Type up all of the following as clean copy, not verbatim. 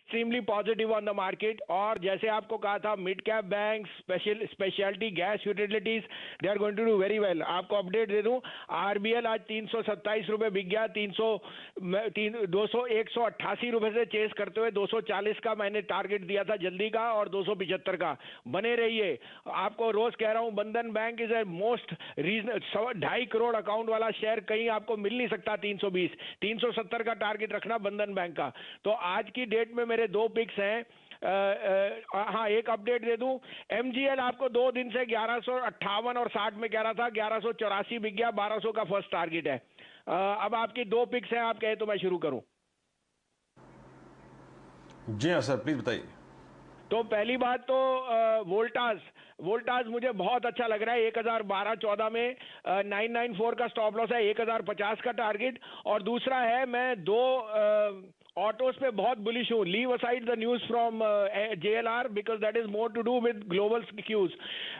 Extremely positive on the market. और जैसे आपको कहा था, mid cap bank, specialty gas utilities, they are going to do very well. आपको अपडेट दे दूं, आरबीएल आज 327 रुपए बिक गया, 188 रुपए से चेस करते हुए 240 का मैंने टारगेट दिया था जल्दी का, और 275 का। बने रहिए। आपको रोज कह रहा हूं, Bandhan bank is a most reason, 2.5 crore account वाला शेयर कहीं आपको मिल नहीं सकता। 320 370 का टारगेट रखना बंधन बैंक का। तो आज की डेट में मेरे 2 पिक्स हैं। हाँ, एक अपडेट दे दूं, एमजीएल आपको 2 दिन से 1158 और 60 में कह रहा था, 1184 बिक गया, 1200 का फर्स्ट टारगेट है। अब आपकी 2 पिक्स हैं, आप कहे तो मैं शुरू करूं। जी हाँ सर, प्लीज बताइए। तो पहली बात तो वोल्टास मुझे बहुत अच्छा लग रहा है। 1012-14 में 994 का स्टॉप लॉस है, 1050 का टारगेट। और दूसरा है, मैं 2 ऑटोस पे बहुत बुलिश हूं। Leave aside the news from JLR because that is more to do with global cues.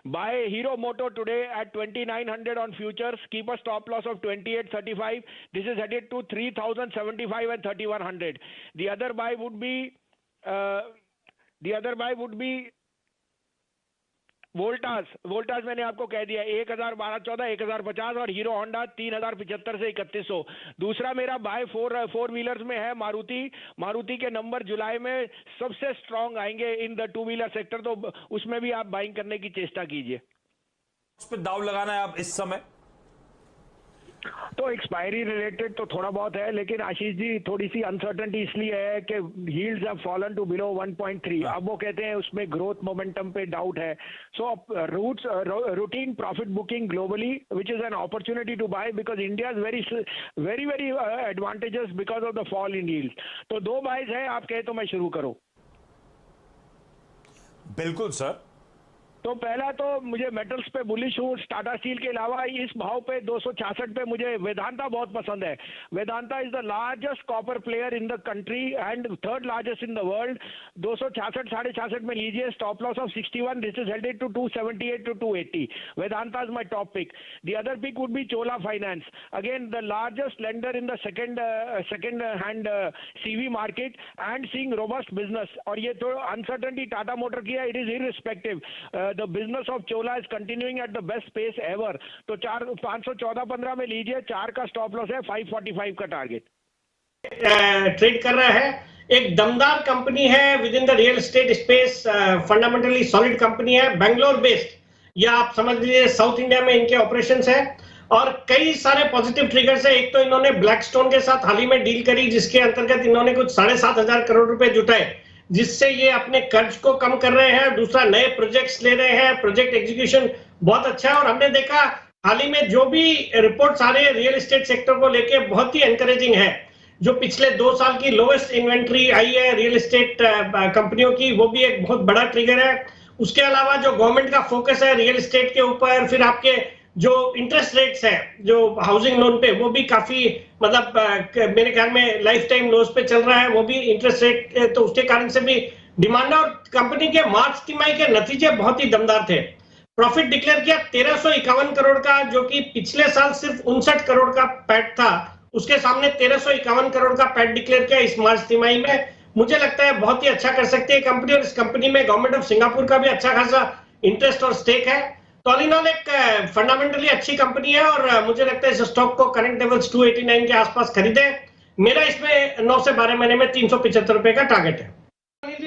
Buy Hero Moto today at 2900 on futures, keep a stop loss of 2835। This is headed to 3075 and 3100। The other buy would be Voltas मैंने आपको कह दिया, 1012-14, 1050, और hero Honda 3075 से 3100। दूसरा मेरा by four wheelers में है मारुति के नंबर जुलाई में सबसे स्ट्रांग आएंगे इन द 2 व्हीलर सेक्टर, तो उसमें भी आप बाइंग करने की चेष्टा कीजिए। उस पर दाव लगाना है आप इस समय? तो एक्सपायरी रिलेटेड तो थोड़ा बहुत है, लेकिन आशीष जी थोड़ी सी अनसर्टेनिटी इसलिए है कि yields have fallen to below 1.3। अब वो कहते हैं उसमें ग्रोथ मोमेंटम पे डाउट है। So routine profit booking globally which is an opportunity to buy because India is very very advantages because of the fall in yield. तो 2 buys है, आप कहे तो मैं शुरू करूं। बिल्कुल सर। तो पहला तो मुझे मेटल्स पे बुलिश हूँ टाटा स्टील के अलावा। इस भाव पे 266 पे मुझे वेदांता बहुत पसंद है। Vedanta is the largest copper player in the country and 3rd largest in the world. 266 66 में लीजिए, stop loss of 61। This is headed to 278 to 280। Vedanta is my top pick. The other pick would be Chola finance, again the largest lender in the second hand CV market and seeing robust business. और ये तो uncertainty Tata motor की है, it is irrespective. The business of Chola is continuing at the best pace ever। तो 514-15 में लीजिए, 4 का stop loss है, 545 का टारगेट। ट्रेड कर रहा है। एक दमदार कंपनी है with in the real estate space, fundamentally solid company है, बेंगलोर बेस्ड, या आप समझ लीजिए साउथ इंडिया में इनके ऑपरेशंस है और कई सारे पॉजिटिव ट्रिगर्स है। एक तो इन्होंने ब्लैकस्टोन के साथ हाल ही में डील करी, जिसके अंतर्गत इन्होंने कुछ 7,500 करोड़ रुपए जुटाए, जिससे ये अपने कर्ज को कम कर रहे हैं। दूसरा, नए प्रोजेक्ट्स ले रहे हैं, प्रोजेक्ट एग्जीक्यूशन बहुत अच्छा है। और हमने देखा हाल ही में जो भी रिपोर्ट्स आ रहे हैं रियल एस्टेट सेक्टर को लेके, बहुत ही एनकरेजिंग है। जो पिछले 2 साल की लोवेस्ट इन्वेंट्री आई है रियल एस्टेट कंपनियों की, वो भी एक बहुत बड़ा ट्रिगर है। उसके अलावा जो गवर्नमेंट का फोकस है रियल एस्टेट के ऊपर, फिर आपके जो इंटरेस्ट रेट्स है जो हाउसिंग लोन पे, वो भी काफी मतलब मेरे ख्याल में लाइफ टाइम लोज पे चल रहा है, वो भी इंटरेस्ट रेट, तो उसके कारण से भी डिमांड है। और कंपनी के मार्च तिमाही के नतीजे बहुत ही दमदार थे। प्रॉफिट डिक्लेयर किया 1351 करोड़ का, जो कि पिछले साल सिर्फ 59 करोड़ का पैट था, उसके सामने 1351 करोड़ का पैट डिक्लेयर किया इस मार्च तिमाही में। मुझे लगता है बहुत ही अच्छा कर सकती है कंपनी, और इस कंपनी में गवर्नमेंट ऑफ सिंगापुर का भी अच्छा खासा इंटरेस्ट और स्टेक है। तो ऑल इन ऑल एक फंडामेंटली अच्छी कंपनी है, और मुझे लगता है इस स्टॉक को करंट लेवल्स 289 के आसपास खरीदे। मेरा इसमें 9 से 12 महीने में 375 रुपए का टारगेट है।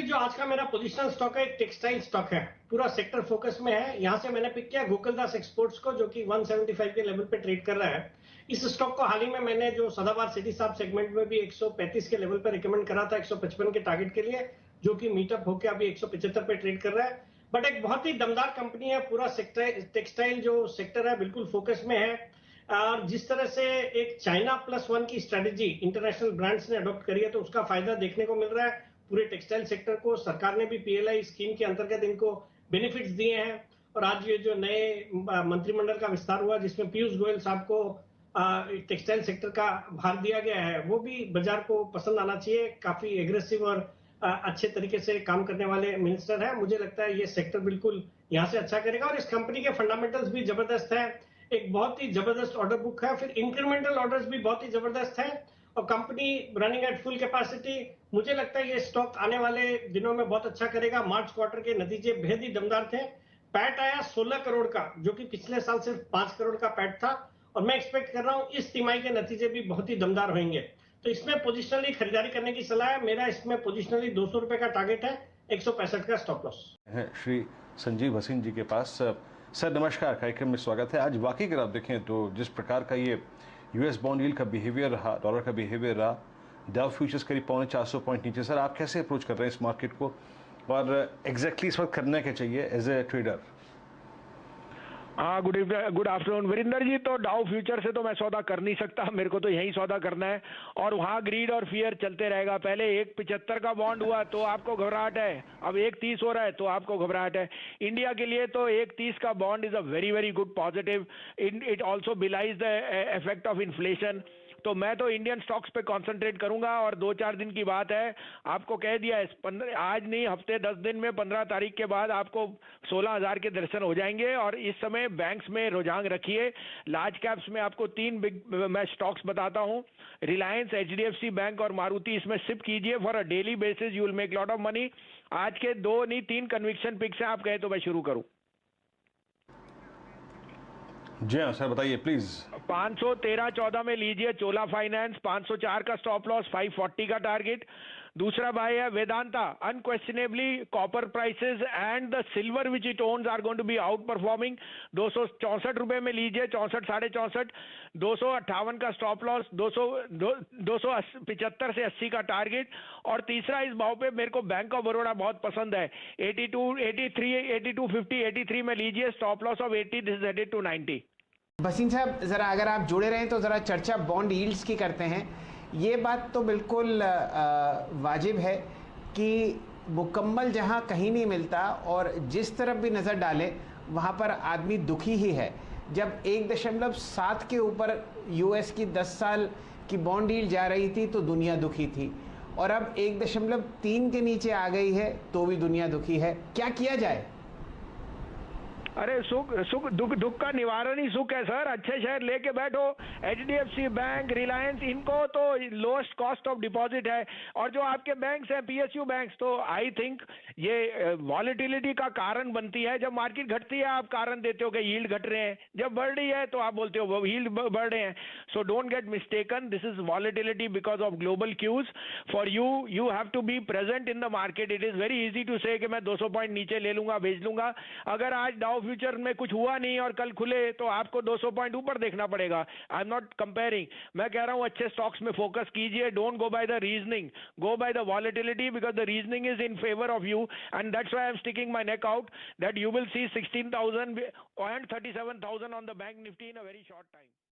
जो आज का मेरा पोजिशनल स्टॉक है, टेक्सटाइल स्टॉक है, पूरा सेक्टर फोकस में है। यहां से मैंने पिक किया गोकुलदास एक्सपोर्ट्स को, जो कि 175 के लेवल पे ट्रेड कर रहा है। इस स्टॉक को हाल ही में मैंने जो सदाबहार सिटी साहब सेगमेंट में भी 135 के लेवल पे रिकमेंड करा था 155 के टारगेट के लिए, जो कि मीटअप होकर अभी 175 पे ट्रेड कर रहा है। बट एक बहुत ही दमदार कंपनी है, पूरा सेक्टर टेक्सटाइल जो सेक्टर है बिल्कुल फोकस में है। और जिस तरह से एक चाइना +1 की स्ट्रेटेजी इंटरनेशनल ब्रांड्स ने अडॉप्ट करी है, तो उसका फायदा देखने को मिल रहा है पूरे टेक्सटाइल सेक्टर को। सरकार ने भी PLI स्कीम के अंतर्गत इनको बेनिफिट्स दिए हैं। और आज ये जो नए मंत्रिमंडल का विस्तार हुआ, जिसमें पीयूष गोयल साहब को टेक्सटाइल सेक्टर का भार दिया गया है, वो भी बाजार को पसंद आना चाहिए। काफी एग्रेसिव और अच्छे तरीके से काम करने वाले मिनिस्टर है। मुझे लगता है ये सेक्टर बिल्कुल यहाँ से अच्छा करेगा। और इस कंपनी के फंडामेंटल्स भी जबरदस्त है, एक बहुत ही जबरदस्त ऑर्डर बुक है, फिर इंक्रीमेंटल ऑर्डर्स भी बहुत ही जबरदस्त है। और company running at full capacity. मुझे लगता है ये स्टॉक आने वाले दिनों में बहुत अच्छा करेगा। मार्च क्वार्टर के नतीजे बेहद ही दमदार थे। पैट आया 16 करोड़ का, जो कि पिछले साल सिर्फ 5 करोड़ का पैट था, और मैं एक्सपेक्ट कर रहा हूं इस तिमाही के नतीजे भी बहुत ही दमदार होंगे। तो इसमें पोजिशनली खरीदारी करने की सलाह है। मेरा इसमें पोजिशनली 200 रुपए का टारगेट है, 165 का स्टॉप लॉस है श्री संजीव हसीन जी के पास। सर नमस्कार, कार्यक्रम में स्वागत है। आज वाकई अगर आप देखें तो जिस प्रकार का ये यूएस बॉन्ड यील्ड का बिहेवियर रहा, डॉलर का बिहेवियर रहा, डाउ फ्यूचर्स करीब 450 पॉइंट नीचे। सर आप कैसे अप्रोच कर रहे हैं इस मार्केट को, और एग्जैक्टली इस वक्त करना क्या चाहिए एज ए ट्रेडर? हाँ, गुड आफ्टरनून वीरेंद्र जी। तो डाउ फ्यूचर से तो मैं सौदा कर नहीं सकता, मेरे को तो यही सौदा करना है, और वहाँ ग्रीड और फियर चलते रहेगा। पहले 1.75 का बॉन्ड हुआ तो आपको घबराहट है, अब 1.30 हो रहा है तो आपको घबराहट है। इंडिया के लिए तो 1.30 का bond is a very very good positive. It also belies the effect of inflation. तो मैं तो इंडियन स्टॉक्स पे कंसंट्रेट करूंगा, और 2-4 दिन की बात है, आपको कह दिया है, 15 आज नहीं, हफ्ते 10 दिन में 15 तारीख के बाद आपको 16,000 के दर्शन हो जाएंगे। और इस समय बैंक्स में रुझान रखिए। लार्ज कैप्स में आपको 3 बिग मैं स्टॉक्स बताता हूं, रिलायंस, एचडीएफसी बैंक और मारुति। इसमें सिप कीजिए for a daily basis, you will make lot of money. आज के 2 नहीं 3 कन्विक्शन पिक्स हैं, आप कहे तो मैं शुरू करूं। जी हाँ सर, बताइए प्लीज। 513-14 में लीजिए चोला फाइनेंस, 504 का स्टॉप लॉस, 540 का टारगेट। दूसरा बाय है Vedanta. Unquestionably copper prices and the silver which it owns are going to be outperforming. 264 रुपए में लीजिए, 64 64। 258 का स्टॉप लॉस, 275 से 80 का टारगेट। और तीसरा इस भाव पे मेरे को बैंक ऑफ बड़ौदा बहुत पसंद है, 82 83 8250 83 में लीजिए, stop loss of 80, this is headed to 90। Bhasin साहब, ज़रा अगर आप जुड़े रहें तो ज़रा चर्चा बॉन्ड यील्ड्स की करते हैं। ये बात तो बिल्कुल वाजिब है कि मुकम्मल जहाँ कहीं नहीं मिलता, और जिस तरफ भी नज़र डालें वहाँ पर आदमी दुखी ही है। जब 1.7 के ऊपर यूएस की 10 साल की बॉन्ड यील्ड जा रही थी तो दुनिया दुखी थी, और अब 1.3 के नीचे आ गई है तो भी दुनिया दुखी है। क्या किया जाए? अरे सुख दुख का निवारण ही सुख है सर। अच्छे शेयर लेके बैठो, एचडीएफसी बैंक, रिलायंस, इनको तो लोएस्ट कॉस्ट ऑफ डिपॉजिट है। और जो आपके बैंक्स हैं, पीएसयू बैंक्स, तो आई थिंक ये वॉलेटिलिटी का कारण बनती है। जब मार्केट घटती है आप कारण देते हो कि यील्ड घट रहे हैं, जब बढ़ रही है तो आप बोलते हो वो यील्ड बढ़ रहे हैं। So don't get mistaken, this is volatility because of global cues. For you have to be present in the market. It is very easy to say कि मैं 200 पॉइंट नीचे ले लूंगा, भेज लूंगा। अगर आज डाउ फ्यूचर में कुछ हुआ नहीं और कल खुले तो आपको 200 पॉइंट ऊपर देखना पड़ेगा। आई एम नॉट कंपेयरिंग, मैं कह रहा हूं अच्छे स्टॉक्स में फोकस कीजिए। Don't go by the reasoning, go by the volatility, because the reasoning is in favour of you, and that's why I am sticking my neck out that you will see 16,000 and 37,000 on the bank nifty in a very short time.